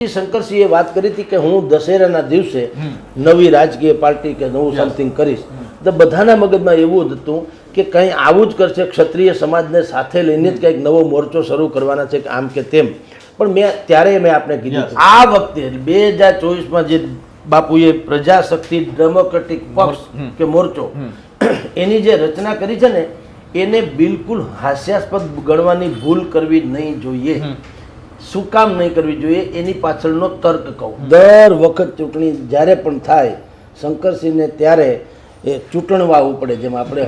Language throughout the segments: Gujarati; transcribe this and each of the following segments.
શંકરસિંહે વાત કરી હતી કે હું દશેરાના દિવસે નવી રાજકીય પાર્ટી કે નવું સમથિંગ કરીશ, તો બધાના મગજમાં એવું જ હતું કે કંઈ આવું જ કરશે, ક્ષત્રિય સમાજને સાથે લઈને જ કંઈક નવો મોરચો શરૂ કરવાના છે કે આમ કે તેમ. પણ ત્યારે મેં આપને કીધું આ વખતે 2024માં જે બાપુએ પ્રજાશક્તિ ડેમોક્રેટિક પક્ષ કે મોરચો એની જે રચના કરી છે ને, એને બિલકુલ હાસ્યાસ્પદ ગણવાની ભૂલ કરવી નહીં જોઈએ. શું કામ નહીં કરવી જોઈએ એની પાછળનો તર્ક કહું. દર વખત ચૂંટણી જ્યારે પણ થાય શંકરસિંહને ત્યારે એ ચૂંટણ વાવવું પડે, જેમ આપણે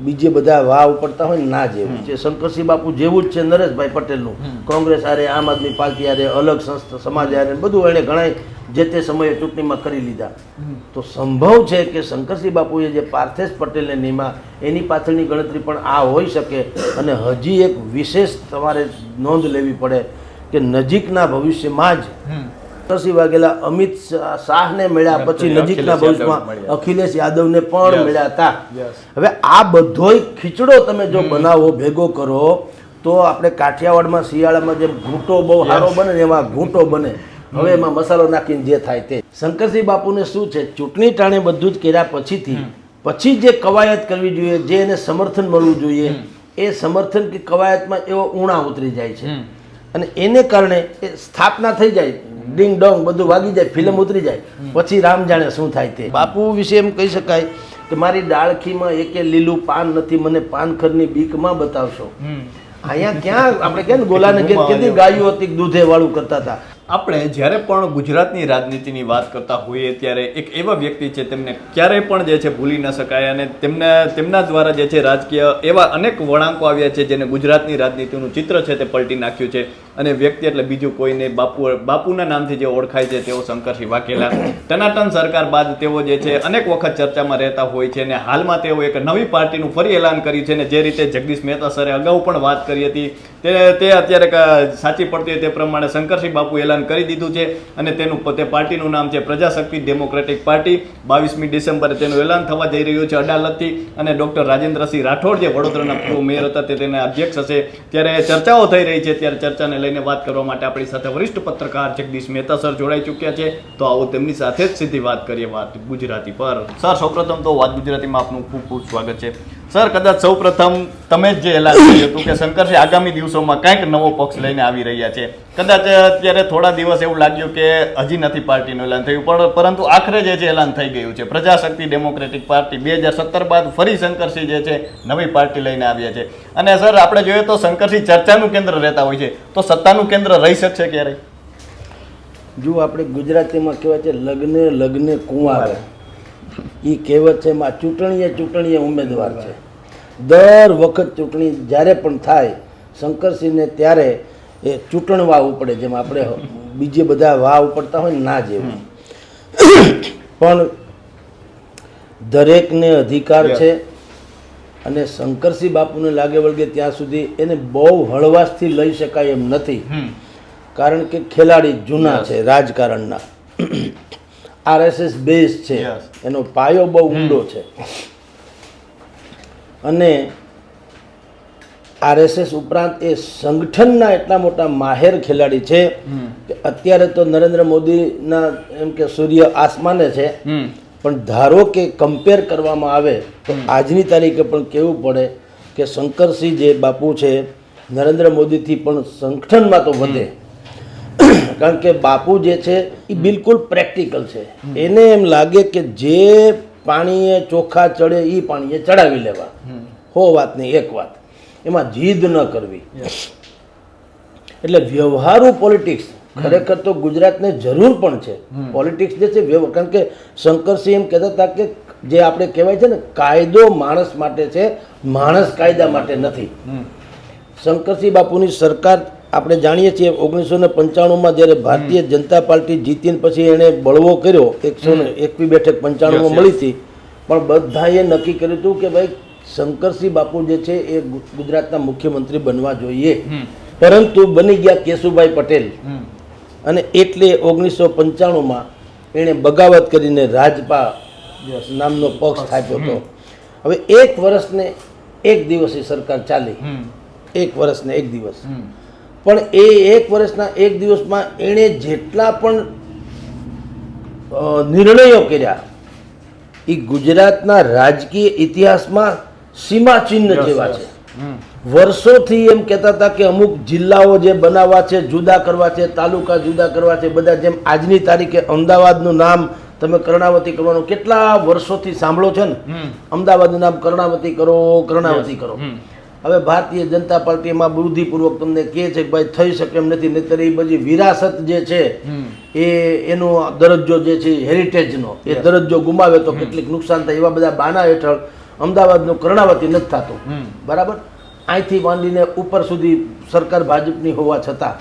બીજે બધા વાવ પડતા હોય ના જેવું છે. શંકરસિંહ બાપુ જેવું જ છે નરેશભાઈ પટેલનું. કોંગ્રેસ આરે, આમ આદમી પાર્ટી આરે, અલગ સંસ્થા સમાજ આરે બધું એણે ઘણા જે તે સમયે ચૂંટણીમાં કરી લીધા. તો સંભવ છે કે શંકરસિંહ બાપુએ જે પાર્થેશ પટેલને નિમા એની પાછળની ગણતરી પણ આ હોઈ શકે. અને હજી એક વિશેષ તમારે નોંધ લેવી પડે કે નજીકના ભવિષ્યમાં જ શંકરસિંહ વાઘેલા અમિત શાહને મળ્યા પછી નજીકના ભવિષ્યમાં અખિલેશ યાદવને પણ મળ્યા હતા. હવે આ બધોય ખીચડો તમે જો બનાવો, ભેગો કરો, તો આપણે કાઠિયાવાડમાં શિયાળામાં જેમ ઘૂંટો બહુ સારો બને ને એમાં ઘૂંટો બને. હવે એમાં મસાલો નાખીને જે થાય તે. શંકરસિંહ બાપુને શું છે, ચૂંટણી ટાણે બધું જ કર્યા પછી જે કવાયત કરવી જોઈએ, જે એને સમર્થન મળવું જોઈએ, એ સમર્થન કે કવાયતમાં એવો ઉણા ઉતરી જાય છે. અને એને કારણે એ સ્થાપના થઈ જાય, ડિંગ ડોંગ બધું વાગી જાય, ફિલ્મ ઉતરી જાય, પછી રામ જાણે શું થાય તે. બાપુ વિશે એમ કહી શકાય કે મારી ડાળખીમાં એકે લીલું પાન નથી, મને પાનખરની બીકમાં બતાવશો. અહીંયા ક્યાં આપણે કે ને ગોલાને કેટલી ગાયો હતી દૂધે વાળું કરતા હતા. આપણે જ્યારે પણ ગુજરાતની રાજનીતિની વાત કરતા હોઈએ ત્યારે એક એવા વ્યક્તિ છે તેમને ક્યારેય પણ જે છે ભૂલી ન શકાય, અને તેમના દ્વારા જે છે રાજકીય એવા અનેક વળાંકો આવ્યા છે જેને ગુજરાતની રાજનીતિનું ચિત્ર છે તે પલટી નાખ્યું છે. અને વ્યક્તિ એટલે બીજું કોઈને બાપુના નામથી જે ઓળખાય છે તેઓ શંકરસિંહ વાઘેલા. ટનાટન સરકાર બાદ તેઓ જે છે અનેક વખત ચર્ચામાં રહેતા હોય છે, અને હાલમાં તેઓ એક નવી પાર્ટીનું ફરી એલાન કર્યું છે. અને જે રીતે જગદીશ મહેતા સરે અગાઉ પણ વાત કરી હતી તે અત્યારે સાચી પડતી હોય તે પ્રમાણે શંકરસિંહ બાપુ એલાન કરી દીધું છે. અને તેનું પોતે પાર્ટીનું નામ છે પ્રજાશક્તિ ડેમોક્રેટિક પાર્ટી. 22મી ડિસેમ્બરે તેનું એલાન થવા જઈ રહ્યું છે અડાલતથી. અને ડોક્ટર રાજેન્દ્રસિંહ રાઠોડ જે વડોદરાના પૂર્વ મેયર હતા તે તેના અધ્યક્ષ હશે. ત્યારે ચર્ચાઓ થઈ રહી છે, ત્યારે ચર્ચાને લઈને વાત કરવા માટે આપણી સાથે વરિષ્ઠ પત્રકાર જગદીશ મહેતા સર જોડાઈ ચૂક્યા છે. તો આવો તેમની સાથે જ સીધી વાત કરીએ વાત ગુજરાતી પર. સર, સૌપ્રથમ તો વાત ગુજરાતીમાં આપનું ખૂબ ખૂબ સ્વાગત છે. સર, કદાચ સૌપ્રથમ તમે જ જે એલાન કર્યું હતું કે શંકરસિંહ આગામી દિવસોમાં કંઈક નવો પક્ષ લઈને આવી રહ્યા છે. કદાચ અત્યારે થોડા દિવસ એવું લાગ્યું કે હજી નથી પાર્ટીનું એલાન થયું, પરંતુ આખરે જે છે એલાન થઈ ગયું છે. પ્રજાશક્તિ ડેમોક્રેટિક પાર્ટી 2017 બાદ ફરી શંકરસિંહ જે છે નવી પાર્ટી લઈને આવ્યા છે. અને સર, આપણે જોઈએ તો શંકરસિંહ ચર્ચાનું કેન્દ્ર રહેતા હોય છે, તો સત્તાનું કેન્દ્ર રહી શકશે ક્યારેય? જો આપણે ગુજરાતીમાં કહેવાય છે લગ્ને કુંવાર, એ કહેવત છે એમાં ચૂંટણીએ ઉમેદવાર છે. દર વખત ચૂંટણી જ્યારે પણ થાય શંકરસિંહને ત્યારે એ ચૂંટણ વાવવું પડે, જેમ આપણે બીજે બધા વાવ પડતા હોય ના જેવું. પણ દરેકને અધિકાર છે, અને શંકરસિંહ બાપુને લાગે વળગે ત્યાં સુધી એને બહુ હળવાશથી લઈ શકાય એમ નથી. કારણ કે ખેલાડી જૂના છે રાજકારણના, RSS બેઝ છે, એનો પાયો બહુ ઊંડો છે. અને RSS ઉપરાંત એ સંગઠનના એટલા મોટા માહેર ખેલાડી છે કે અત્યારે તો નરેન્દ્ર મોદીના એમ કે સૂર્ય આસમાને છે, પણ ધારો કે કમ્પેર કરવામાં આવે તો આજની તારીખે પણ કહેવું પડે કે શંકરસિંહ જે બાપુ છે નરેન્દ્ર મોદીથી પણ સંગઠનમાં તો વધે. કારણ કે બાપુ જે છે એ બિલકુલ પ્રેક્ટિકલ છે. એને એમ લાગે કે જે પાણીએ ચોખા ચડે એ પાણીએ ચડાવી લેવા. હો વાત નહીં એક વાત, એમાં જીદ ન કરવી. એટલે વ્યવહારુ પોલિટિક્સ ખરેખર તો ગુજરાતને જરૂર પણ છે. પોલિટિક્સ જે છે કારણ કે શંકરસિંહ એમ કહેતા હતા કે જે આપણે કહેવાય છે ને કાયદો માણસ માટે છે, માણસ કાયદા માટે નથી. શંકરસિંહ બાપુની સરકાર આપણે જાણીએ છીએ 1995માં જ્યારે ભારતીય જનતા પાર્ટી જીતીને પછી એણે બળવો કર્યો, 101 બેઠક 95માં મળી હતી. પણ બધાએ નક્કી કર્યું હતું કે ભાઈ શંકરસિંહ બાપુ જે છે એ ગુજરાતના મુખ્યમંત્રી બનવા જોઈએ. પરંતુ બની ગયા કેશુભાઈ પટેલ, અને એટલે 1995માં એણે બગાવત કરીને રાજપા નામનો પક્ષ સ્થાપ્યો હતો. હવે 1 વર્ષને 1 દિવસ એ સરકાર ચાલી, 1 વર્ષને 1 દિવસ. પણ એ 1 વર્ષના 1 દિવસમાં એણે જેટલા પણ નિર્ણયો કર્યા એ ગુજરાતના રાજકીય ઇતિહાસમાં સીમાચિહ્ન જેવા છે. વર્ષોથી એમ કહેતા હતા કે અમુક જિલ્લાઓ જે બનાવવા છે, જુદા કરવા છે, તાલુકા જુદા કરવા છે, બધા જેમ આજની તારીખે અમદાવાદનું નામ તમે કર્ણાવતી કરવાનું કેટલા વર્ષોથી સાંભળો છો ને, અમદાવાદનું નામ કર્ણાવતી કરો, કર્ણાવતી કરો. હવે ભારતીય જનતા પાર્ટી એમાં બુદ્ધિપૂર્વક તમને કહે છે કે ભાઈ થઈ શકે એમ નથી, નહીતર એ બધી વિરાસત જે છે એનો દરજ્જો જે છે હેરિટેજનો એ દરજ્જો ગુમાવે તો કેટલીક નુકસાન થાય, એવા બધા બાના હેઠળ અમદાવાદનું કર્ણાવતી નથી થતું. બરાબર, અહીંથી માંડીને ઉપર સુધી સરકાર ભાજપની હોવા છતાં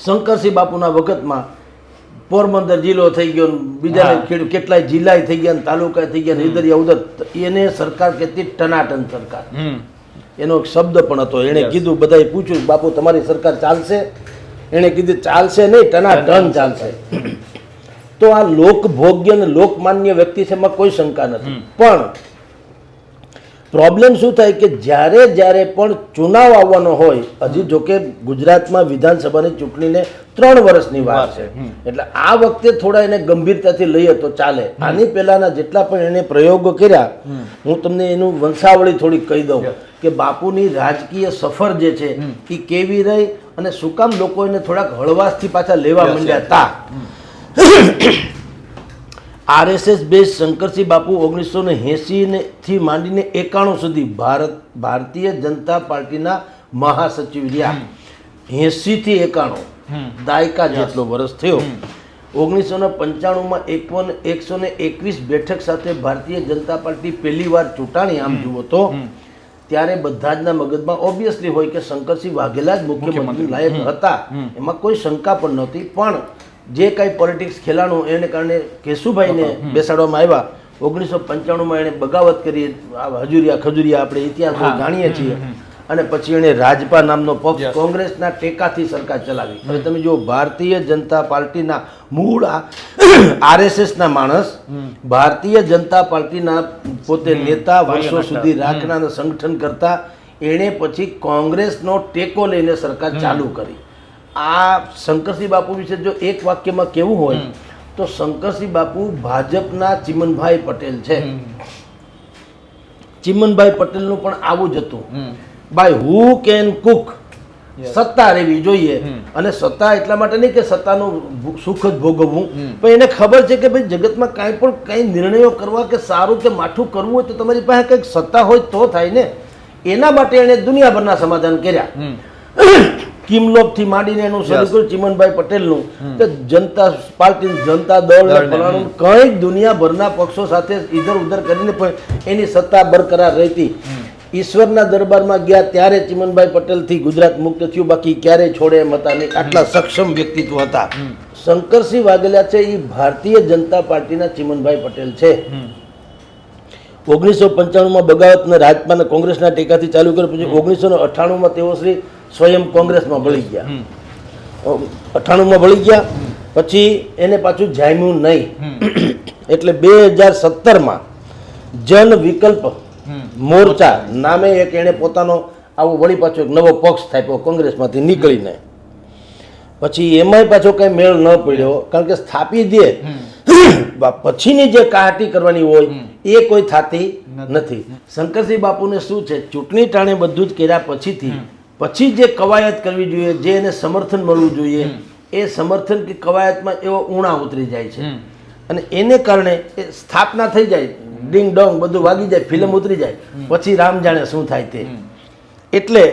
શંકરસિંહ બાપુના વખતમાં પોરબંદર જિલ્લો થઈ ગયો, બીજા કેટલાય જિલ્લા થઈ ગયા, તાલુકા થઈ ગયા, હૈદરિયા ઉદર, એને સરકાર કહેતી ટનાટન સરકાર. એનો એક શબ્દ પણ હતો, એણે કીધું, બધાએ પૂછ્યું બાપુ તમારી સરકાર ચાલશે? એણે કીધું ચાલશે નહીં, ટનાટન ચાલશે. તો આ લોકભોગ્ય અને લોકમાન્ય વ્યક્તિ છે, એમાં કોઈ શંકા નથી. પણ પ્રોબ્લેમ શું થાય કે જ્યારે પણ ચુનાવ આવવાનો હોય, હજી જોકે ગુજરાતમાં વિધાનસભાની ચૂંટણીને 3 વર્ષની વાર છે, એટલે આ વખતે થોડા એને ગંભીરતાથી લઈએ તો ચાલે. આની પહેલાના જેટલા પણ એને પ્રયોગો કર્યા, હું તમને એનું વંશાવળી થોડીક કહી દઉં કે બાપુની રાજકીય સફર જે છે એ કેવી રહી અને શું કામ લોકો એને થોડાક હળવાશથી પાછા લેવા માંડ્યા હતા. RSS બેઝ શંકરસિંહ બાપુ 1980 થી માંડીને 91 સુધી ભારતીય જનતા પાર્ટીના મહાસચિવ રહ્યા. 80 થી 91 દાયકા જેટલો વર્ષ થયો. 1995માં 121 બેઠક સાથે ભારતીય જનતા પાર્ટી પહેલી વાર ચૂંટાણી. આમ જુઓ તો ત્યારે બધા જના મગજમાં ઓબ્વિયસલી હોય કે શંકરસિંહ વાઘેલા જ મુખ્યમંત્રી લાયક હતા, એમાં કોઈ શંકા પણ નહોતી. પણ જે કાંઈ પોલિટિક્સ ખેલાણું એને કારણે કેશુભાઈને બેસાડવામાં આવ્યા. 1995માં એણે બગાવત કરી, હજુરિયા ખજુરિયા આપણે ઇતિહાસ જાણીએ છીએ, અને પછી એણે રાજપા નામનો પક્ષ કોંગ્રેસના ટેકાથી સરકાર ચલાવી. હવે તમે જો ભારતીય જનતા પાર્ટીના મૂળ RSSના માણસ, ભારતીય જનતા પાર્ટીના પોતે નેતા, વર્ષો સુધી રાખનાર સંગઠન કરતા, એણે પછી કોંગ્રેસનો ટેકો લઈને સરકાર ચાલુ કરી. આ શંકરસિંહ બાપુ વિશે જો એક વાક્યમાં કહેવું હોય તો શંકરસિંહ બાપુ ભાજપના ચિમનભાઈ પટેલ છે. ચિમનભાઈ પટેલનું પણ આવું જ હતું, બાય હુ કેન કુક, સત્તા રહેવી જોઈએ. અને સત્તા એટલા માટે નહીં કે સત્તાનું સુખ જ ભોગવવું, પણ એને ખબર છે કે ભાઈ જગતમાં કાંઈ પણ કંઈ નિર્ણયો કરવા કે સારું કે માઠું કરવું હોય તો તમારી પાસે કંઈક સત્તા હોય તો થાય ને. એના માટે એણે દુનિયાભરના સમાધાન કર્યા. કિમલોપથી માંડીને એનું શરૂ કર્યું ચિમનભાઈ પટેલનું, તો જનતા પાર્ટી, જનતા દળ, ફલાણું કંઈક દુનિયાભરના પક્ષો સાથે ઇધર ઉધર કરીને પણ એની સત્તા બરકરાર રહેતી. ઈશ્વરના દરબારમાં ગયા ત્યારે ચિમનભાઈ પટેલથી ગુજરાત મુક્ત થયું, બાકી ક્યારેય છોડે એમ હતા નહીં. આટલા સક્ષમ વ્યક્તિત્વ હતા. શંકરસિંહ વાઘેલા છે એ ભારતીય જનતા પાર્ટીના ચિમનભાઈ પટેલ છે. 1995માં બગાવત અને રાજપાને કોંગ્રેસના ટેકાથી ચાલુ કર્યું. પછી 1998માં તેઓ શ્રી સ્વયં કોંગ્રેસમાં ભળી ગયા. 98માં ભળી ગયા પછી એને પાછું જામ્યું નહીં. એટલે 2017માં જન વિકલ્પ મોરચા નામે એક એણે પોતાનો આવો વળી પાછો એક નવો પક્ષ થાપ્યો કોંગ્રેસમાંથી નીકળીને. પછી એમાંય પાછો કઈ મેળ ન પડ્યો, કારણ કે સ્થાપી દે પછીની જે કહાટી કરવાની હોય એ કોઈ થતી નથી. શંકરસિંહ બાપુને શું છે, ચૂંટણી ટાણે બધું જ કર્યા પછી જે કવાયત કરવી જોઈએ, જે એને સમર્થન મળવું જોઈએ, એ સમર્થન કે કવાયતમાં એવો ઊણા ઉતરી જાય છે. અને એને કારણે એ સ્થાપના થઈ જાય, ડિંગ ડોંગ બધું વાગી જાય, ફિલ્મ ઉતરી જાય, પછી રામ જાણે શું થાય તે. એટલે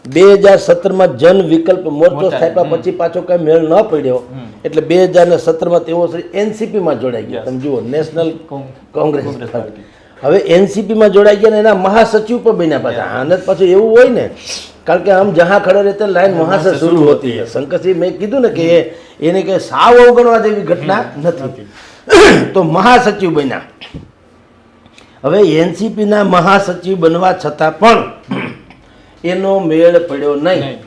2017માં જન વિકલ્પ મોરચો સ્થાપ્યા પછી પાછો કઈ મેળ ન પડ્યો. એટલે 2017માં તેઓ NCPમાં જોડાઈ ગયા. તમે જુઓ, નેશનલ કોંગ્રેસ. હવે NCPમાં જોડાઈ ગયા ને એના મહાસચિવ પણ બન્યા પાછા. આને પાછું એવું હોય ને, કારણ કે આમ જહાં ખડે રહેતે લાઈન વહાં સે શરૂ હોતી है. શંકરસિંહ મેં કીધું ને કે એને કંઈ સાવ અવગણવા જેવી ઘટના નથી. તો મહાસચિવ બન્યા. હવે NCPના મહાસચિવ બનવા છતાં પણ એનો મેળ પડ્યો નહીં.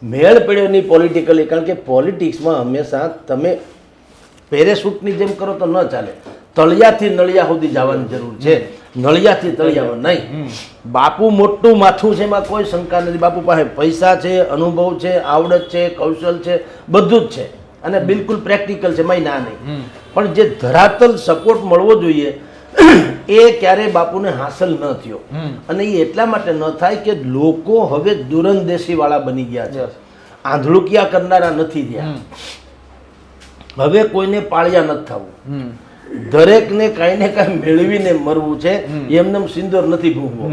મેળ પડ્યો નહીં પોલિટિકલી, કારણ કે પોલિટિક્સમાં હંમેશા તમે પેરેશૂટની જેમ કરો તો ન ચાલે. તળિયાથી નળિયા સુધી જવાની જરૂર છે. નળિયાથી તળિયામાં નહીં. બાપુ મોટું માથું છે, એમાં કોઈ શંકા નથી. બાપુ પાસે પૈસા છે, અનુભવ છે, આવડત છે, કૌશલ છે, બધું જ છે અને બિલકુલ પ્રેક્ટિકલ છે, મય ના નહીં. પણ જે ધરાતલ સપોર્ટ મળવો જોઈએ એ ક્યારેય બાપુને હાંસલ ન થયો. અને એ એટલા માટે ન થાય કે લોકો હવે દૂરંદેશી વાળા બની ગયા છે, આંધળુકિયા કરનારા નથી રહ્યા. હવે કોઈને પાળિયા નથી થવું, દરેકને કાંઈ ને કાંઈ મેળવીને મરવું છે, એમને સિંદૂર નથી ભૂંગવો.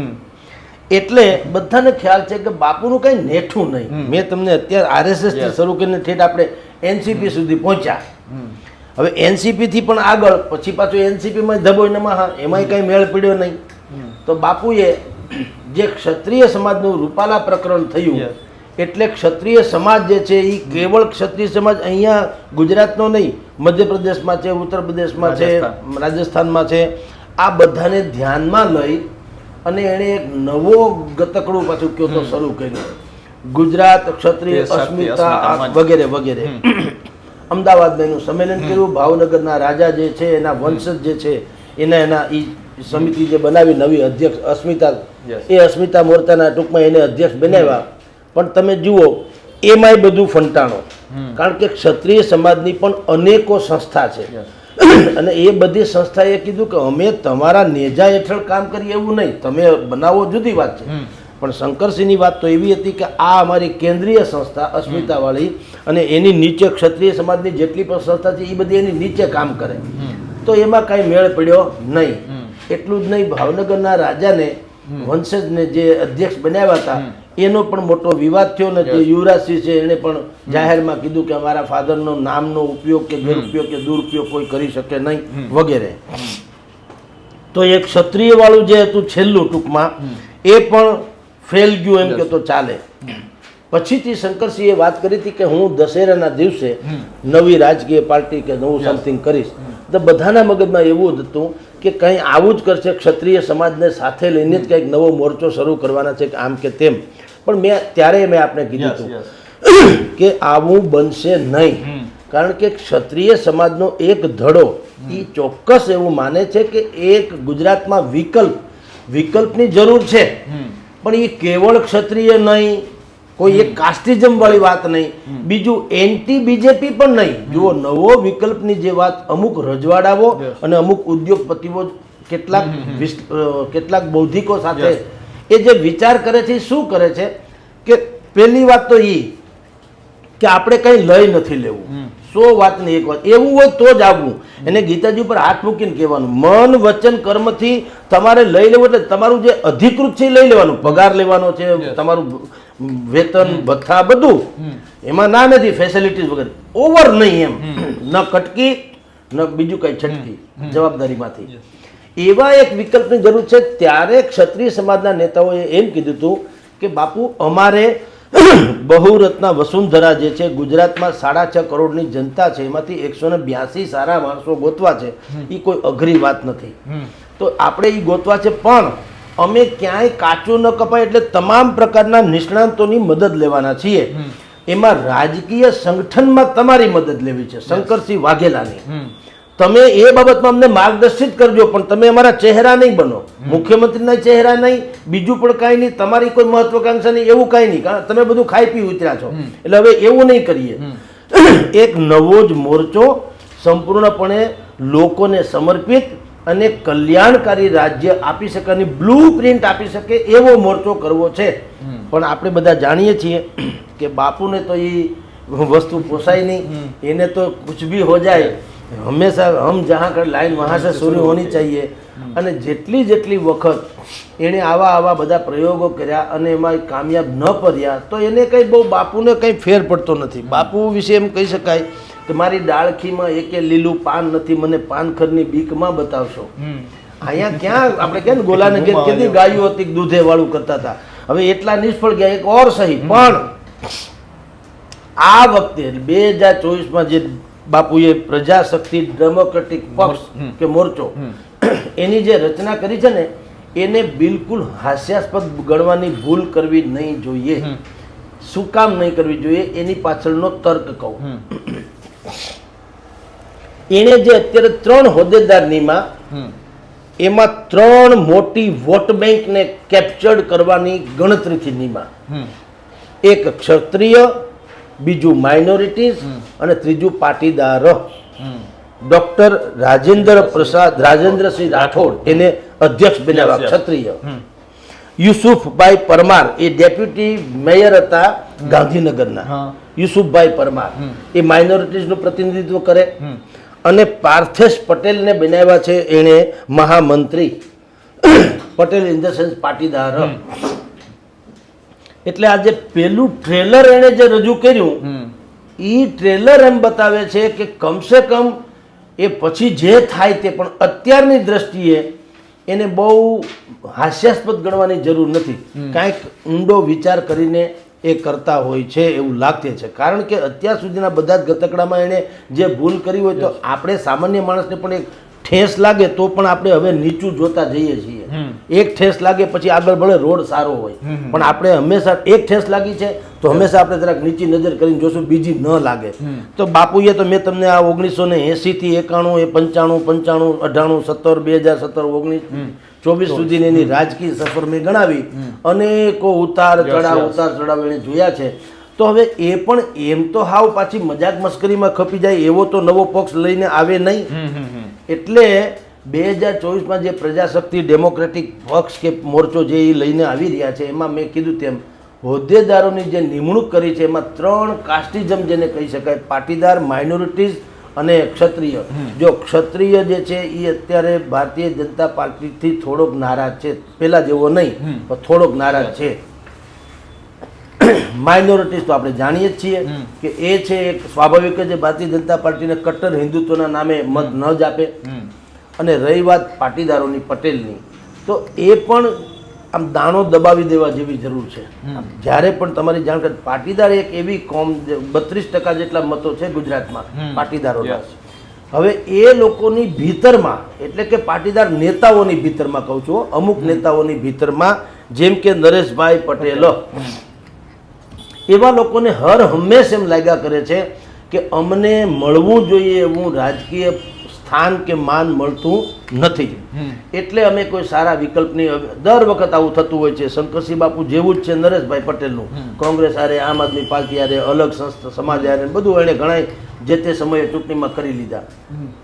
એટલે બધાને ખ્યાલ છે કે બાપુનું કઈ નેઠું નહીં. મેં તમને અત્યારે આરએસએસ થી શરૂ કરીને ઠેઠ આપણે એનસીપી સુધી પહોંચ્યા. હવે એનસીપી થી પણ આગળ, પછી પાછું એનસીપી માં ધબોય નમઃ, એમાંય કઈ મેળ પડ્યો નહીં. તો બાપુએ જે ક્ષત્રિય સમાજનું રૂપાલા પ્રકરણ થયું, એટલે ક્ષત્રિય સમાજ જે છે એ કેવળ ક્ષત્રિય સમાજ અહીંયા ગુજરાતનો નહીં, મધ્યપ્રદેશમાં છે, ઉત્તર પ્રદેશમાં છે, રાજસ્થાનમાં છે, આ બધાને ધ્યાનમાં લઈ અને એણે એક નવો ગતકડું પાછું કયો તો શરૂ કર્યું, ગુજરાત ક્ષત્રિય અસ્મિતા વગેરે વગેરે. અમદાવાદમાં એનું સંમેલન કર્યું. ભાવનગરના રાજા જે છે એના વંશજ જે છે એના સમિતિ જે બનાવી નવી અધ્યક્ષ અસ્મિતા, એ અસ્મિતા મોરચાના ટૂંકમાં એને અધ્યક્ષ બનાવ્યા. પણ તમે જુઓ એમાંય બધું ફંટાણો, કારણ કે ક્ષત્રિય સમાજની પણ અનેકો સંસ્થા છે અને એ બધી સંસ્થાએ કીધું કે અમે તમારા નેજા હેઠળ કામ કરીએ એવું નહીં, તમે બનાવો જુદી વાત છે. પણ શંકરસિંહની વાત તો એવી હતી કે આ અમારી કેન્દ્રીય સંસ્થા અસ્મિતાવાળી અને એની નીચે ક્ષત્રિય સમાજની જેટલી પણ સંસ્થા છે એ બધી એની નીચે કામ કરે. તો એમાં કાંઈ મેળ પડ્યો નહીં. એટલું જ નહીં, ભાવનગરના રાજાને વંશજને જે અધ્યક્ષ બનાવ્યા હતા એનો પણ મોટો વિવાદ થયો ને જે યુવરાજસિંહ છે એને પણ જાહેરમાં કીધું કે અમારા ફાધરનો નામનો ઉપયોગ કે દુરુપયોગ કે દુરુપયોગ કોઈ કરી શકે નહીં વગેરે. તો એ ક્ષત્રિય વાળું જે હતું છેલ્લું ટૂંકમાં એ પણ ફેલ ગયું એમ કે તો ચાલે. પછીથી શંકરસિંહે વાત કરી હતી કે હું દશેરાના દિવસે નવી રાજકીય પાર્ટી કે નવું સમથિંગ કરીશ. તો બધાના મગજમાં એવું જ હતું કે કંઈ આવું જ કરશે, ક્ષત્રિય સમાજને સાથે લઈને જ કંઈક નવો મોરચો શરૂ કરવાના છે કે આમ કે તેમ. પણ ત્યારે મેં આપને કીધું હતું કે આવું બનશે નહીં, કારણ કે ક્ષત્રિય સમાજનો એક ધડો એ ચોક્કસ એવું માને છે કે એક ગુજરાતમાં વિકલ્પની જરૂર છે, પણ એ કેવળ ક્ષત્રિય નહીં, કોઈ એક કાસ્ટિઝમ વાળી વાત નહીં, બીજું એન્ટી બીજેપી પણ નહીં. જુઓ, નવો વિકલ્પની જે વાત અમુક રજવાડાઓ અને અમુક ઉદ્યોગપતિઓ કેટલાક બૌદ્ધિકો સાથે એ જે વિચાર કરે છે, શું કરે છે કે પહેલી વાત તો એ કે આપણે કંઈ લઈ નથી લેવું. 100 વાતની એક વાત એવું હોય તો જ આવવું. એને ગીતાજી ઉપર હાથ મૂકીને કહેવાનું, મન વચન કર્મથી તમારે લઈ લેવું, એટલે તમારું જે અધિકૃત છે એ લઈ લેવાનું. પગાર લેવાનો છે, તમારું વેતન ભથ્થા બધું, એમાં ના નથી, ફેસિલિટીઝ વગર ઓવર નહીં એમ, ન કટકી ન બીજું કઈ છટકી જવાબદારીમાંથી. એવા એક વિકલ્પની જરૂર છે. ત્યારે ક્ષત્રિય સમાજના નેતાઓએ એમ કીધું હતું કે બાપુ અમારે બહુરત્ના વસુંધરા જે છે ગુજરાતમાં 6.5 કરોડની જનતા છે, એમાંથી 182 સારા માણસો ગોતવા છે, એ કોઈ અઘરી વાત નથી. તો આપણે એ ગોતવા છે, પણ અમે ક્યાંય કાચું ન કપાય એટલે તમામ પ્રકારના નિષ્ણાંતોની મદદ લેવાના છીએ. એમાં રાજકીય સંગઠનમાં તમારી મદદ લેવી છે, શંકરસિંહ વાઘેલાની. તમે એ બાબતમાં અમને માર્ગદર્શિત કરજો, પણ તમે અમારા ચહેરા નહીં બનો, મુખ્યમંત્રીના ચહેરા નહીં, બીજું પણ કાંઈ નહીં, તમારી કોઈ મહત્વાકાંક્ષા નહીં, એવું કાંઈ નહીં, કારણ તમે બધું ખાઈ પી ઉતર્યા છો. એટલે હવે એવું નહીં કરીએ. એક નવો જ મોરચો સંપૂર્ણપણે લોકોને સમર્પિત અને કલ્યાણકારી રાજ્ય આપી શકેની બ્લુ પ્રિન્ટ આપી શકે એવો મોરચો કરવો છે. પણ આપણે બધા જાણીએ છીએ કે બાપુને તો એ વસ્તુ પોસાય નહીં, એને તો કુછ ભી હો જાય, હંમેશા હમ જहाँ कर लाइन वहाँ से शुरू होनी चाहिए. અને જેટલી વખત એણે આવા બધા પ્રયોગો કર્યા અને એમાં કામયાબ ન પડ્યા, તો એને કંઈ બહુ બાપુને કંઈ ફેર પડતો નથી. બાપુ વિશે એમ કહી શકાય કે મારી ડાળખીમાં એકે લીલું પાન નથી, મને પાનખરની બીકમાં બતાવશો. અહીંયા ક્યાં આપણે કે ગોલાને ઘેર કેટલી ગાયો હતી, દૂધે વાળું કરતા હતા. હવે એટલા નિષ્ફળ ગયા, એક ઓર સહી. પણ આ વખતે 2024માં જે બાપુએ પ્રજાશક્તિ ડેમોક્રેટિક પક્ષ કે મોરચો એની જે રચના કરી છે ને, એને બિલકુલ હાસ્યાસ્પદ ગણવાની ભૂલ કરવી નહીં જોઈએ. શું કામ નહીં કરવી જોઈએ એની પાછળનો તર્ક કહું. એને જે અત્યારે 3 હોદ્દેદારનીમાં એમાં 3 મોટી વોટ બેંકને કેપ્ચર્ડ કરવાની ગણતરીથી નિમા. એક ક્ષત્રિય, બીજું માઇનોરિટીઝ અને ત્રીજું પાટીદાર. ડોક્ટર રાજેન્દ્રસિંહ રાઠોડ એને અધ્યક્ષ બનાવ્યા ક્ષત્રિય. યુસુફભાઈ પરમાર એ ડેપ્યુટી મેયર હતા ગાંધીનગરના. યુસુફભાઈ પરમાર એ માઇનોરિટીઝનું પ્રતિનિધિત્વ કરે. અને પાર્થેશ પટેલને બનાવ્યા છે એણે મહામંત્રી. Patel in the sense Patidar. એટલે આજે પેલું ટ્રેલર એણે જે રજૂ કર્યું એ ટ્રેલર એમ બતાવે છે કે કમસે કમ એ પછી જે થાય તે પણ અત્યારની દ્રષ્ટિએ એને બહુ હાસ્યાસ્પદ ગણવાની જરૂર નથી. કાંઈક ઊંડો વિચાર કરીને એ કરતા હોય છે એવું લાગે છે. કારણ કે અત્યાર સુધીના બધા જ ગતકડામાં એણે જે ભૂલ કરી હોય તો આપણે સામાન્ય માણસને પણ એક ઠેસ લાગે તો પણ આપણે હવે નીચું જોતા જઈએ છીએ. એક ઠેસ લાગે પછી આગળ ભલે રોડ સારો હોય પણ આપણે હંમેશા એક ઠેસ લાગી છે તો હંમેશા આપણે જરાક નીચી નજર કરીને જોશું, બીજી ન લાગે. તો બાપુએ તો મેં તમને આ 1980 થી 91, 95, 95, 98, 17, 2017, 19, 24 સુધીની એની રાજકીય સફર મેં ગણાવી. અનેકો ઉતાર ચડાવ એને જોયા છે. તો હવે એ પણ એમ તો હાવ પાછી મજાક મસ્કરીમાં ખપી જાય એવો તો નવો પક્ષ લઈને આવે નહીં. એટલે 2024માં જે પ્રજાશક્તિ ડેમોક્રેટિક પક્ષ કે મોરચો જે એ લઈને આવી રહ્યા છે એમાં મેં કીધું તેમ હોદ્દેદારોની જે નિમણૂક કરી છે એમાં 3 કાસ્ટિઝમ જેને કહી શકાય, પાટીદાર, માઇનોરિટીઝ અને ક્ષત્રિય. જો ક્ષત્રિય જે છે એ અત્યારે ભારતીય જનતા પાર્ટીથી થોડોક નારાજ છે, પેલા જેવો નહીં પણ થોડોક નારાજ છે. માઇનોરિટીઝ તો આપણે જાણીએ જ છીએ કે એ છે એક સ્વાભાવિક જ ભારતીય જનતા પાર્ટીને કટ્ટર હિન્દુત્વના નામે મત ન જ આપે. અને રહી વાત પાટીદારોની, પટેલની, તો એ પણ આમ દાણો દબાવી દેવા જેવી જરૂર છે. જ્યારે પણ તમારી જાણકારી, પાટીદાર એક એવી કોમ 32% જેટલા મતો છે ગુજરાતમાં પાટીદારોના. હવે એ લોકોની ભીતરમાં, એટલે કે પાટીદાર નેતાઓની ભીતરમાં કહું છું, અમુક નેતાઓની ભીતરમાં, જેમ કે નરેશભાઈ પટેલ, એવા લોકોને હર હંમેશ એમ લાગ્યા કરે છે કે અમને મળવું જોઈએ એવું રાજકીય સ્થાન કે માન મળતું નથી. એટલે અમે કોઈ સારા વિકલ્પની, દર વખત આવું થતું હોય છે. શંકરસિંહ બાપુ જેવું જ છે નરેશભાઈ પટેલનું. કોંગ્રેસ આરે, આમ આદમી પાર્ટી આરે, અલગ સંસ્થા સમાજ આરે બધું એણે ઘણા જે તે સમયે ચૂંટણીમાં કરી લીધા.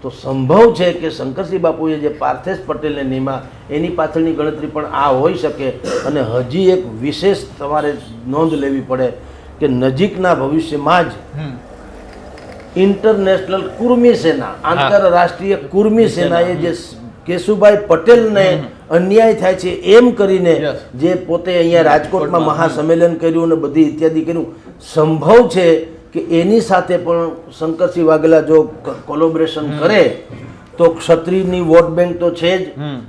તો સંભવ છે કે શંકરસિંહ બાપુએ જે પાર્થેશ પટેલને નિમા, એની પાછળની ગણતરી પણ આ હોઈ શકે. અને હજી એક વિશેષ તમારે નોંધ લેવી પડે કે નજીકના ભવિષ્યમાં જ ઇન્ટરનેશનલ કુર્મી સેના, આંતરરાષ્ટ્રીય કુર્મી સેનાએ જે કેશુભાઈ પટેલને અન્યાય થાય છે એમ કરીને જે પોતે અહીંયા રાજકોટમાં મહાસંમેલન કર્યું અને બધી ઇત્યાદિ કર્યું, સંભવ છે કે એની સાથે પણ શંકરસિંહ વાઘેલા જો કોલોબરેશન કરે તો ક્ષત્રિયની વોટ બેંક તો છે જ,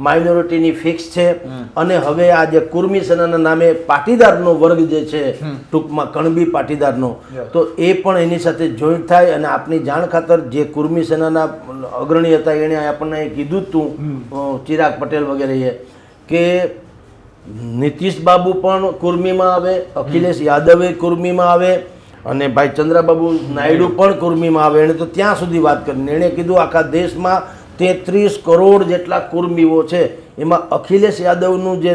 માઇનોરિટીની ફિક્સ છે. અને હવે આ જે કુર્મી સેનાના નામે પાટીદારનો વર્ગ જે છે, ટૂંકમાં કણબી પાટીદારનો, તો એ પણ એની સાથે જોઈન્ટ થાય. અને આપની જાણ ખાતર જે કુર્મી સેનાના અગ્રણી હતા એણે આપણને કીધું હતું, ચિરાગ પટેલ વગેરેએ, કે નીતિશ બાબુ પણ કુર્મીમાં આવે, અખિલેશ યાદવે કુર્મીમાં આવે અને ભાઈ ચંદ્રબાબુ નાયડુ પણ કુર્મીમાં આવે. એણે તો ત્યાં સુધી વાત કરીને એણે કીધું આખા દેશમાં 33 કરોડ જેટલા કુર્મીઓ છે, એમાં અખિલેશ યાદવનું જે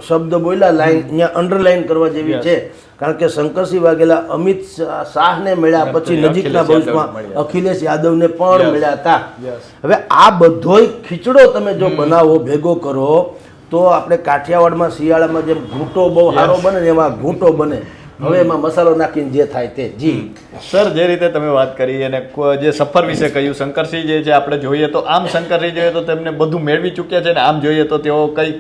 શબ્દ બોલ્યા લાઈન અહીંયા અંડરલાઈન કરવા જેવી છે. કારણ કે શંકરસિંહ વાઘેલા અમિત શાહને મળ્યા પછી નજીકના ભવિષ્યમાં અખિલેશ યાદવને પણ મળ્યા હતા. હવે આ બધોય ખીચડો તમે જો બનાવો, ભેગો કરો, તો આપણે કાઠિયાવાડમાં શિયાળામાં જેમ ઘૂંટો બહુ સારો બને ને એમાં ઘૂંટો બને. હવે એમાં મસાલો નાખીને જે થાય તે. જી સર, જે રીતે તમે વાત કરી અને જે સફર વિશે કહ્યું, શંકરસિંહ જે છે આપણે જોઈએ તો આમ શંકરસિંહ જોઈએ તો તેમને બધું મેળવી ચૂક્યા છે ને આમ જોઈએ તો તેઓ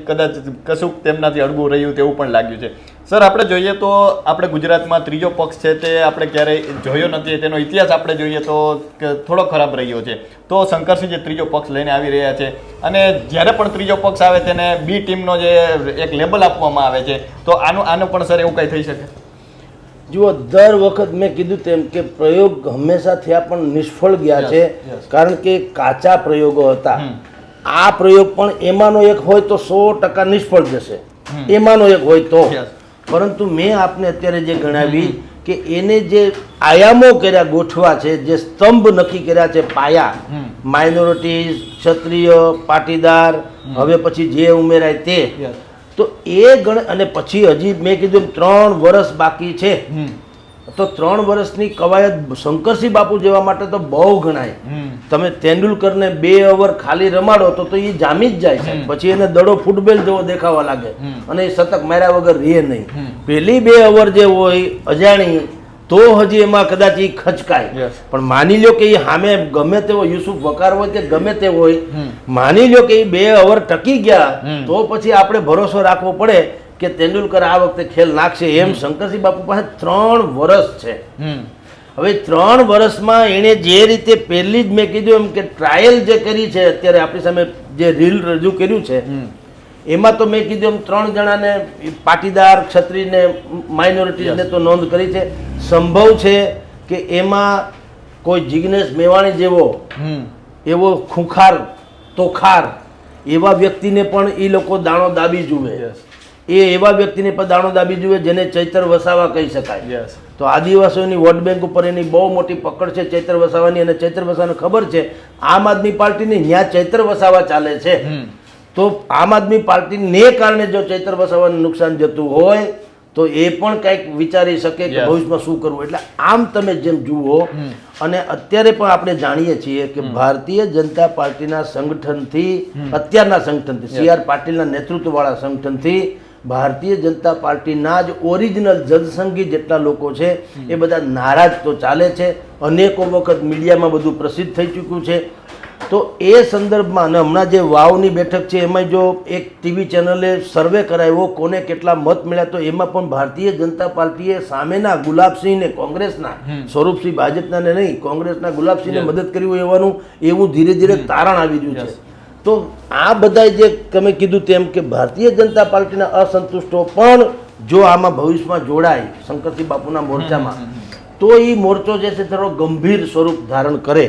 કદાચ કશુંક તેમનાથી અડગું રહ્યું તેવું પણ લાગ્યું છે. સર, આપણે જોઈએ તો આપણે ગુજરાતમાં ત્રીજો પક્ષ છે તે આપણે ક્યારેય જોયો નથી. તેનો ઇતિહાસ આપણે જોઈએ તો થોડો ખરાબ રહ્યો છે. તો શંકરસિંહ જે ત્રીજો પક્ષ લઈને આવી રહ્યા છે અને જ્યારે પણ ત્રીજો પક્ષ આવે તેને બી ટીમનો જે એક લેબલ આપવામાં આવે છે, તો આનું પણ સર એવું કંઈ થઈ શકે? જુઓ, દર વખત મેં કીધું તેમ કે પ્રયોગ હંમેશા થયા પણ નિષ્ફળ ગયા છે. કારણ કે કાચા પ્રયોગો હતા. આ પ્રયોગ પણ એમાંનો એક હોય તો 100% નિષ્ફળ જશે, એમાંનો એક હોય તો. પરંતુ મેં આપને અત્યારે જે ગણાવી કે એને જે આયામો કર્યા ગોઠવા છે, જે સ્તંભ નક્કી કર્યા છે, પાયા, માઇનોરિટીઝ, ક્ષત્રિય, પાટીદાર, હવે પછી જે ઉમેરાય તે, તો એ અને પછી હજી મેં કીધું 3 વર્ષ બાકી છે, તો 3 વર્ષની કવાયત શંકરસિંહ બાપુ જેવા માટે તો બહુ ગણાય. તમે તેંડુલકરને 2 ઓવર ખાલી રમાડો તો એ જામી જ જાય છે, પછી એને દડો ફૂટબોલ જેવો દેખાવા લાગે અને એ શતક માર્યા વગર રહે નહીં. પેલી 2 ઓવર જે હોય અજાણી તો હજી એમાં કદાચ એ ખચકાય, પણ માની લો કે એ સામે ગમે તેવો યુસુફ વકાર હોય કે ગમે તે હોય, માની લો કે એ 2 ઓવર ટકી ગયા તો પછી આપણે ભરોસો રાખવો પડે કે તેંડુલકર આ વખતે ખેલ નાખશે. એમ શંકરસિંહ બાપુ પાસે 3 વર્ષ છે. હવે 3 વર્ષમાં એણે જે રીતે પહેલી જ મેં કીધું એમ કે ટ્રાયલ જે કરી છે, અત્યારે આપણી સામે જે રીલ રજૂ કર્યું છે, એમાં તો મેં કીધું એમ 3 જણાને પાટીદાર, ક્ષત્રિયને, માઇનોરિટીઝને તો નોંધ કરી છે. સંભવ છે કે એમાં કોઈ જિગ્નેશ મેવાણી જેવો એવો ખૂંખાર તોખાર એવા વ્યક્તિને પણ એ લોકો દાણો દાબી જુએ, એવા વ્યક્તિને પણ દાણો દાબી જુએ જેને ચૈતર વસાવા કહી શકાય. તો આદિવાસીઓની વોટ બેંક ઉપર એની બહુ મોટી પકડ છે ચૈતર વસાવાની, અને ચૈતર વસાવાને ખબર છે આમ આદમી પાર્ટીની ત્યાં ચૈતર વસાવા ચાલે છે, તો આમ આદમી પાર્ટીને કારણે જો ચૈતર વસાવાને નુકસાન જતું હોય તો એ પણ કંઈક વિચારી શકે કે ભવિષ્યમાં શું કરવું. એટલે આમ તમે જેમ જુઓ, અને અત્યારે પણ આપણે જાણીએ છીએ કે ભારતીય જનતા પાર્ટીના સંગઠનથી, અત્યારના સંગઠનથી, CR પાટીલના નેતૃત્વવાળા સંગઠનથી ભારતીય જનતા પાર્ટીના જ ઓરિજિનલ જનસંઘી જેટલા લોકો છે એ બધા નારાજ તો ચાલે છે. અનેકો વખત મીડિયામાં બધું પ્રસિદ્ધ થઈ ચૂક્યું છે. તો એ સંદર્ભમાં, અને હમણાં જે વાવની બેઠક છે એમાં જો એક ટીવી ચેનલે સર્વે કરાવ્યો કોને કેટલા મત મળ્યા, તો એમાં પણ ભારતીય જનતા પાર્ટીએ સામેના ગુલાબસિંહને, કોંગ્રેસના સ્વરૂપસિંહ, ભાજપના ને નહીં, કોંગ્રેસના ગુલાબસિંહને મદદ કરી હોય એવું ધીરે ધીરે તારણ આવી રહ્યું છે. તો આ બધા જે તમે કીધું તેમ કે ભારતીય જનતા પાર્ટીના અસંતુષ્ટો પણ જો આમાં ભવિષ્યમાં જોડાય શંકરસિંહ બાપુના મોરચામાં, તો એ મોરચો જે છે થોડો ગંભીર સ્વરૂપ ધારણ કરે.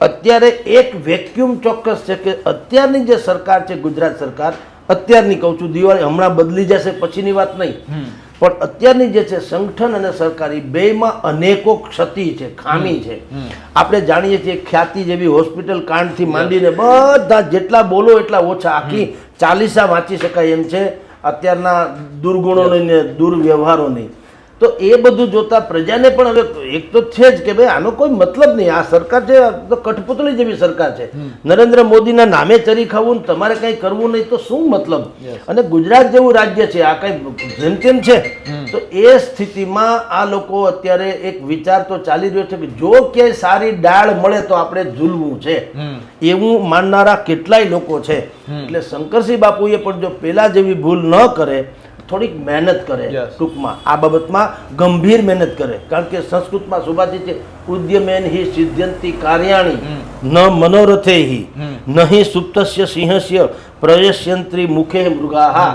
અત્યારે એક વેક્યુમ ચોક્કસ છે કે અત્યારની જે સરકાર છે, ગુજરાત સરકાર, અત્યારની કહું છું, દિવાળી હમણાં બદલી જશે પછીની વાત નહીં, પણ અત્યારની જે છે સંગઠન અને સરકારી બેયમાં અનેકો ક્ષતિ છે, ખામી છે. આપણે જાણીએ છીએ ખ્યાતિ જેવી હોસ્પિટલ કાંડથી માંડીને બધા જેટલા બોલો એટલા ઓછા, આખી 40 વાંચી શકાય એમ છે અત્યારના દુર્ગુણોની ને દુર્વ્યવહારોની. તો એ બધું જોતા પ્રજાને પણ હવે એક તો છે જ કે ભાઈ આનો કોઈ મતલબ નહીં, આ સરકાર છે તો કઠપુતળી જેવી સરકાર છે, નરેન્દ્ર મોદીના નામે ચરી ખાવું, તમારે કંઈ કરવું નહીં તો શું મતલબ. અને ગુજરાત જેવું રાજ્ય છે, આ કંઈ જેમ તેમ છે. તો એ સ્થિતિમાં આ લોકો અત્યારે એક વિચાર તો ચાલી રહ્યો છે કે જો ક્યાંય સારી ડાળ મળે તો આપણે ઝૂલવું છે, એવું માનનારા કેટલાય લોકો છે. એટલે શંકરસિંહ બાપુએ પણ જો પેલા જેવી ભૂલ ન કરે, થોડીક મહેનત કરે, ટૂંકમાં આ બાબતમાં ગંભીર મહેનત કરે. કારણ કે સંસ્કૃતમાં સુભાષિત છે, ઉદ્યમેન હિ સિદ્ધ્યંતિ કાર્યાણી ન મનોરથે હિ નહીં સુપ્તસ્ય સિંહસ્ય પ્રયસ્યંત્રી મુખે મૃગાહા.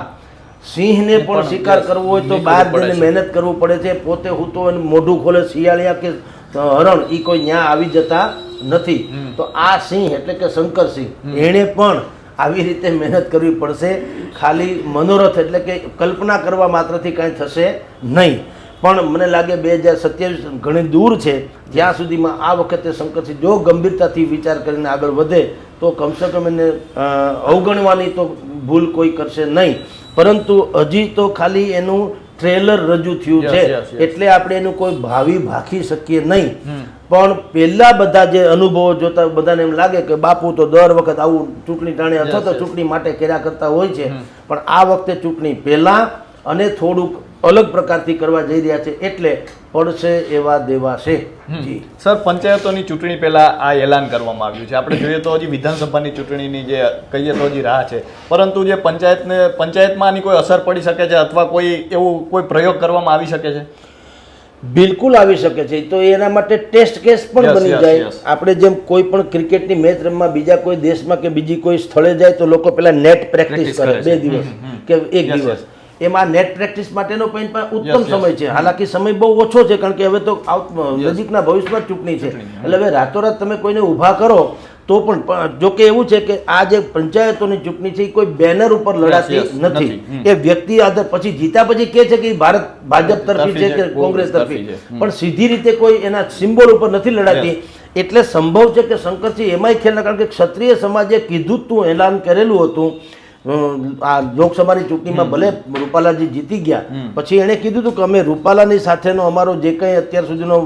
સિંહને પણ શિકાર કરવો હોય તો બહાર જઈને મહેનત કરવું પડે છે, પોતે હું તો મોઢું ખોલે શિયાળિયા કે હરણ, એ કોઈ ન્યા આવી જતા નથી. તો આ સિંહ એટલે કે શંકરસિંહ, એણે પણ આવી રીતે મહેનત કરવી પડશે. ખાલી મનોરથ એટલે કે કલ્પના કરવા માત્રથી કાંઈ થશે નહીં. પણ મને લાગે 2027 ઘણી દૂર છે, જ્યાં સુધીમાં આ વખતે શંકરસિંહ જો ગંભીરતાથી વિચાર કરીને આગળ વધે તો કમસે કમ એને અવગણવાની તો ભૂલ કોઈ કરશે નહીં. પરંતુ હજી તો ખાલી એનું ટ્રેલર રજૂ થયું છે, એટલે આપણે એનું કોઈ ભાવિ ભાખી શકીએ નહીં. પણ પહેલા બધા જે અનુભવો જોતા બધાને એમ લાગે કે બાપુ તો દર વખત આવું ચૂંટણી ટાણે અથવા તો ચૂંટણી માટે કર્યા કરતા હોય છે, પણ આ વખતે ચૂંટણી પહેલા અને થોડુંક અલગ પ્રકારથી કરવા જઈ રહ્યા છે, એટલે પડશે એવા દેવાશે. જી સર, પંચાયતોની ચૂંટણી પહેલા આ એલાન કરવામાં આવ્યું છે. આપણે જોઈએ તો હજી વિધાનસભાની ચૂંટણીની જે કહીએ તો હજી રાહ છે, પરંતુ જે પંચાયતમાં આની કોઈ અસર પડી શકે છે અથવા કોઈ એવું કોઈ પ્રયોગ કરવામાં આવી શકે છે? બિલકુલ આવી શકે છે. તો એના માટે ટેસ્ટ કેસ પણ બની જાય. આપણે જેમ કોઈ પણ ક્રિકેટની મેચ રમવા બીજા કોઈ દેશમાં કે બીજી કોઈ સ્થળે જાય તો લોકો પેલા નેટ પ્રેક્ટિસ કરે 2 દિવસ કે 1 દિવસ. એમાં નેટ પ્રેક્ટિસ માટેનો પણ ઉત્તમ સમય છે. હાલાકી સમય બહુ ઓછો છે, કારણ કે હવે તો નજીકના ભવિષ્યમાં ચૂંટણી છે, એટલે હવે રાતોરાત તમે કોઈને ઊભા કરો તો પણ જો કે એવું છે કે આ જે પંચાયતોની ચૂંટણી છે એ કોઈ બેનર ઉપર લડાતી Yes, નથી. નથી. એ વ્યક્તિ આધાર પછી જીતા પછી કે છે કે ભાજપ તરફી છે કે કોંગ્રેસ તરફી છે. પણ સીધી રીતે કોઈ એના સિમ્બોલ ઉપર નથી લડાતી. એટલે સંભવ છે કે શંકરસિંહ એમાંય ખ્યાલ કારણ કે ક્ષત્રિય સમાજે કીધું જ તું એલાન કરેલું હતું આ લોકસભાની ચૂંટણીમાં ભલે રૂપાલાજી જીતી ગયા પછી એણે કીધું હતું કે અમે રૂપાલાની સાથેનો અમારો જે કંઈ અત્યાર સુધીનો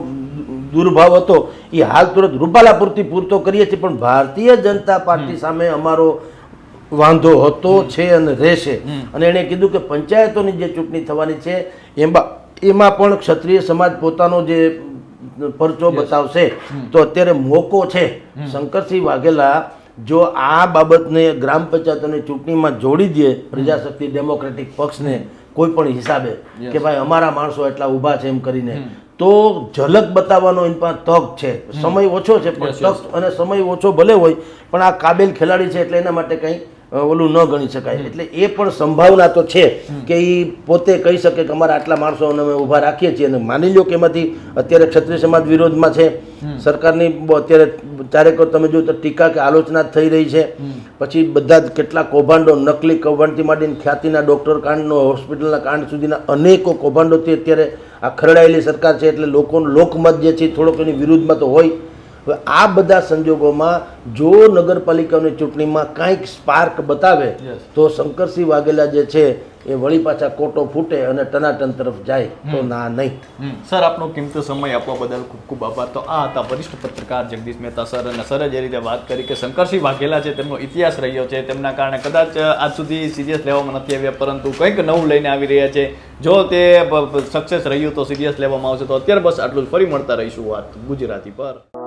દુર્ભાવ હતો એ હાલ તુરંત રૂપાલા પૂરતો કરીએ છીએ પણ ભારતીય જનતા પાર્ટી સામે અમારો વાંધો હતો છે અને રહેશે. અને એણે કીધું કે પંચાયતોની જે ચૂંટણી થવાની છે એમાં પણ ક્ષત્રિય સમાજ પોતાનો જે પરચો બતાવશે. તો અત્યારે મોકો છે શંકરસિંહ વાઘેલા જો આ બાબતને ગ્રામ પંચાયતોની ચૂંટણીમાં જોડી દે પ્રજાશક્તિ ડેમોક્રેટિક પક્ષને કોઈ પણ હિસાબે કે ભાઈ અમારા માણસો એટલા ઊભા છે એમ કરીને તો ઝલક બતાવવાનો એની પાસે તક છે. સમય ઓછો છે પણ તક અને સમય ઓછો ભલે હોય પણ આ કાબેલ ખેલાડી છે એટલે એના માટે કંઈ ઓલું ન ગણી શકાય. એટલે એ પણ સંભાવના તો છે કે એ પોતે કહી શકે કે અમારા આટલા માણસોને અમે ઊભા રાખીએ છીએ. અને માની લો કે એમાંથી અત્યારે ક્ષત્રિય સમાજ વિરોધમાં છે સરકારની અત્યારે ચારેક તમે જો તો ટીકા કે આલોચના થઈ રહી છે. પછી બધા જ કેટલા કૌભાંડો નકલી કૌભાંડથી માંડીને ખ્યાતિના ડૉક્ટર કાંડનો હોસ્પિટલના કાંડ સુધીના અનેકો કૌભાંડોથી અત્યારે આ ખરડાયેલી સરકાર છે એટલે લોકોનો લોકમત જે છે થોડોક એની વિરુદ્ધમાં તો હોય. હવે આ બધા સંજોગોમાં જો નગરપાલિકાની ચૂંટણીમાં કાંઈક સ્પાર્ક બતાવે તો શંકરસિંહ વાઘેલા જે છે એ વળી પાછા કોટો ફૂટે અને ટનાટન તરફ જાય તો ના નહીં. સર આપનો કિંમતી સમય આપવા બદલ ખૂબ ખૂબ આભાર. તો આ હતા વરિષ્ઠ પત્રકાર જગદીશ મહેતા સર અને સરે જે રીતે વાત કરી કે શંકરસિંહ વાઘેલા છે તેમનો ઇતિહાસ રહ્યો છે તેમના કારણે કદાચ આજ સુધી સિરિયસ લેવામાં નથી આવ્યા પરંતુ કંઈક નવું લઈને આવી રહ્યા છે. જો તે સક્સેસ રહ્યું તો સિરિયસ લેવામાં આવશે. તો અત્યારે બસ આટલું જ. ફરી મળતા રહીશું વાત ગુજરાતી પર.